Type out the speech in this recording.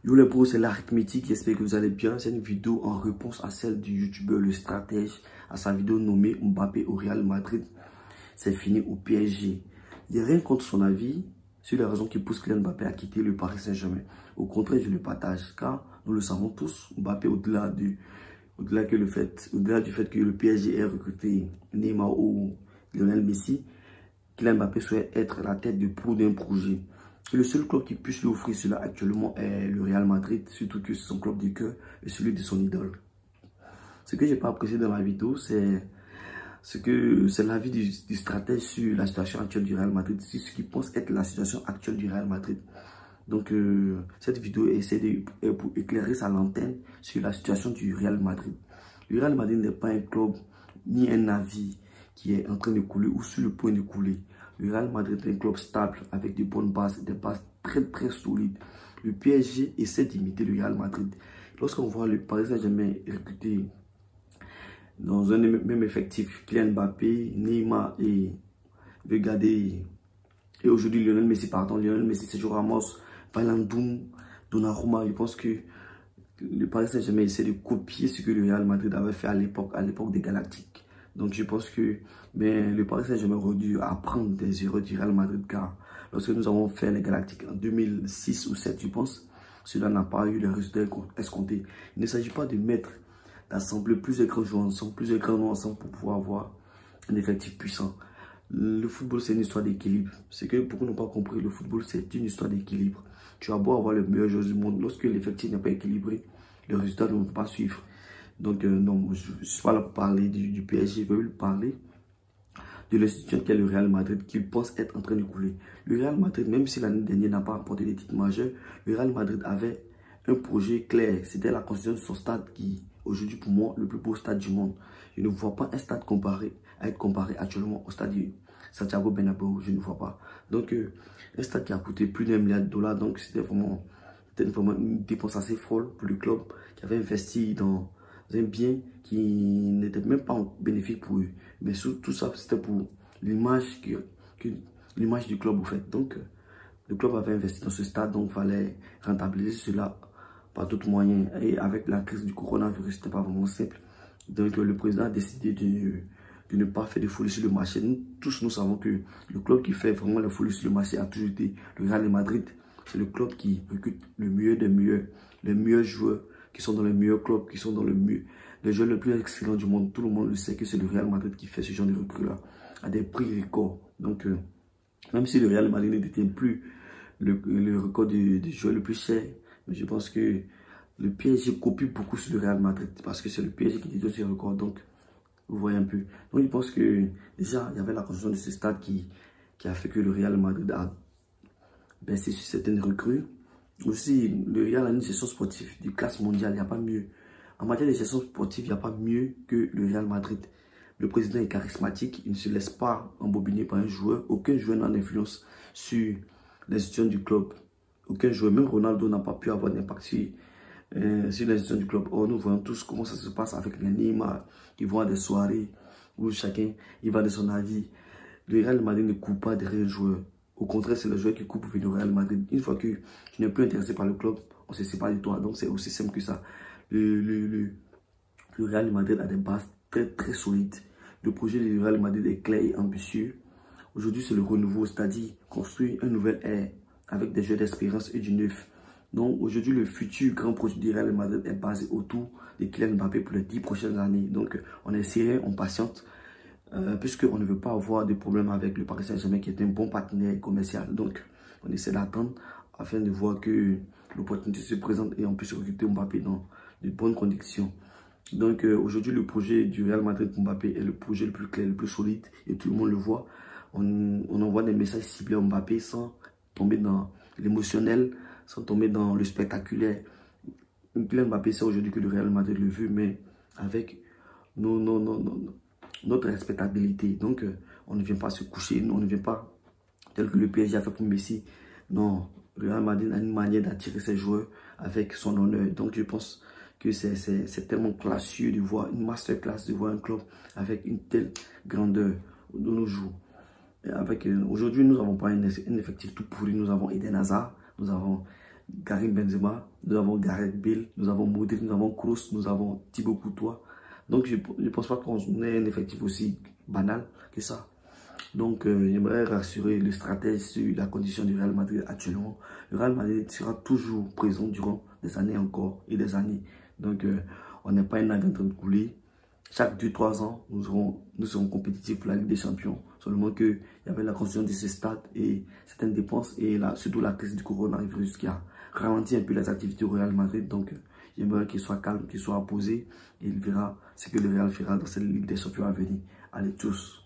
Yo les pros, c'est l'arithmétique, j'espère que vous allez bien. C'est une vidéo en réponse à celle du youtubeur Le Stratège, à sa vidéo nommée Mbappé au Real Madrid, c'est fini au PSG. Il n'y a rien contre son avis sur les raisons qui poussent Kylian Mbappé à quitter le Paris Saint-Germain. Au contraire, je le partage, car nous le savons tous, Mbappé, au-delà du fait que le PSG ait recruté Neymar ou Lionel Messi, Kylian Mbappé souhaite être la tête de proue d'un projet. Et le seul club qui puisse lui offrir cela actuellement est le Real Madrid, surtout que c'est son club de cœur et celui de son idole. Ce que je n'ai pas apprécié dans la vidéo, c'est l'avis du stratège sur la situation actuelle du Real Madrid, sur ce qu'il pense être la situation actuelle du Real Madrid. Donc, cette vidéo essaie pour éclairer sa lanterne sur la situation du Real Madrid. Le Real Madrid n'est pas un club ni un navire qui est en train de couler ou sur le point de couler. Le Real Madrid est un club stable avec de bonnes bases, des bases très solides. Le PSG essaie d'imiter le Real Madrid. Lorsqu'on voit le Paris Saint-Germain recruter dans un même effectif Kylian Mbappé, Neymar et aujourd'hui Lionel Messi, Sergio Ramos, Wijnaldum, Donnarumma, je pense que le Paris Saint-Germain essaie de copier ce que le Real Madrid avait fait à l'époque des Galactiques. Donc je pense que le Paris Saint-Germain aurait dû apprendre des erreurs du Real Madrid, car lorsque nous avons fait les Galactiques en 2006 ou 2007, je pense, cela n'a pas eu les résultats escomptés. Il ne s'agit pas d'assembler plusieurs grands joueurs ensemble, plusieurs grands noms ensemble pour pouvoir avoir un effectif puissant. Le football, c'est une histoire d'équilibre. C'est que beaucoup n'ont pas compris, le football, c'est une histoire d'équilibre. Tu as beau avoir le meilleur joueur du monde, lorsque l'effectif n'est pas équilibré, le résultat ne va pas suivre. Donc, non, je ne suis pas là pour parler du PSG, je veux parler de l'institution qu'est le Real Madrid, qui pense être en train de couler. Le Real Madrid, même si l'année dernière n'a pas remporté des titres majeurs, le Real Madrid avait un projet clair. C'était la construction de son stade qui, aujourd'hui, pour moi, le plus beau stade du monde. Je ne vois pas un stade être comparé actuellement au stade de Santiago Bernabéu, je ne vois pas. Donc, un stade qui a coûté plus d'$1 milliard, donc c'était vraiment une dépense assez folle pour le club qui avait investi dans un bien qui n'était même pas bénéfique pour eux. Mais tout ça, c'était pour l'image du club, en fait. Donc, le club avait investi dans ce stade, donc il fallait rentabiliser cela par d'autres moyens. Et avec la crise du coronavirus, ce n'était pas vraiment simple. Donc, le président a décidé de ne pas faire de folie sur le marché. Nous savons que le club qui fait vraiment la folie sur le marché a toujours été le Real Madrid. C'est le club qui recrute le meilleur des meilleurs, les meilleurs joueurs qui sont dans les meilleurs clubs, qui sont dans les joueurs les plus excellents du monde. Tout le monde le sait que c'est le Real Madrid qui fait ce genre de recrues-là à des prix records. Donc, même si le Real Madrid ne détient plus le record des joueurs le plus cher, mais je pense que le PSG copie beaucoup sur le Real Madrid parce que c'est le PSG qui détient ce record. Donc, vous voyez un peu. Donc, je pense que déjà, il y avait la construction de ce stade qui a fait que le Real Madrid a baissé sur certaines recrues. Aussi, le Real a une gestion sportive de classe mondiale, il n'y a pas mieux. En matière de gestion sportive, il n'y a pas mieux que le Real Madrid. Le président est charismatique, il ne se laisse pas embobiner par un joueur. Aucun joueur n'a d'influence sur l'institution du club. Aucun joueur, même Ronaldo, n'a pas pu avoir d'impact sur l'institution du club. Or, nous voyons tous comment ça se passe avec les Neymar. Ils vont à des soirées où chacun il va de son avis. Le Real Madrid ne coupe pas derrière un joueur. Au contraire, c'est le joueur qui coupe pour venir au Real Madrid. Une fois que tu n'es plus intéressé par le club, on se sépare de toi. Donc, c'est aussi simple que ça. Le Real Madrid a des bases très solides. Le projet du Real Madrid est clair et ambitieux. Aujourd'hui, c'est le renouveau, c'est-à-dire construire un nouvel ère avec des jeux d'espérance et du neuf. Donc, aujourd'hui, le futur grand projet du Real Madrid est basé autour de Kylian Mbappé pour les 10 prochaines années. Donc, on est sérieux, on patiente. Puisqu'on ne veut pas avoir de problème avec le Paris Saint-Germain qui est un bon partenaire commercial. Donc, on essaie d'attendre afin de voir que l'opportunité se présente et on puisse recruter Mbappé dans de bonnes conditions. Donc, aujourd'hui, le projet du Real Madrid pour Mbappé est le projet le plus clair, le plus solide et tout le monde le voit. On envoie des messages ciblés à Mbappé sans tomber dans l'émotionnel, sans tomber dans le spectaculaire. Kylian Mbappé sait aujourd'hui que le Real Madrid le veut, mais avec notre respectabilité. Donc, on ne vient pas se coucher, on ne vient pas tel que le PSG a fait pour Messi. Non, le Real Madrid a une manière d'attirer ses joueurs avec son honneur. Donc, je pense que c'est tellement classieux de voir une masterclass, de voir un club avec une telle grandeur de nos jours. Aujourd'hui, nous n'avons pas un effectif tout pourri. Nous avons Eden Hazard, nous avons Karim Benzema, nous avons Gareth Bale, nous avons Modric, nous avons Kroos, nous avons Thibaut Courtois. Donc, je ne pense pas qu'on ait un effectif aussi banal que ça. Donc, j'aimerais rassurer le stratège sur la condition du Real Madrid actuellement. Le Real Madrid sera toujours présent durant des années encore et des années. Donc, on n'est pas un navire en train de couler. Chaque 2-3 ans, nous serons compétitifs pour la Ligue des Champions. Seulement qu'il y avait la construction de ces stades et certaines dépenses et surtout la crise du coronavirus qui a ralenti un peu les activités au Real Madrid. Donc, j'aimerais qu'il soit calme, qu'il soit posé et il verra ce que le Real fera dans cette Ligue des Champions à venir. Allez, tous!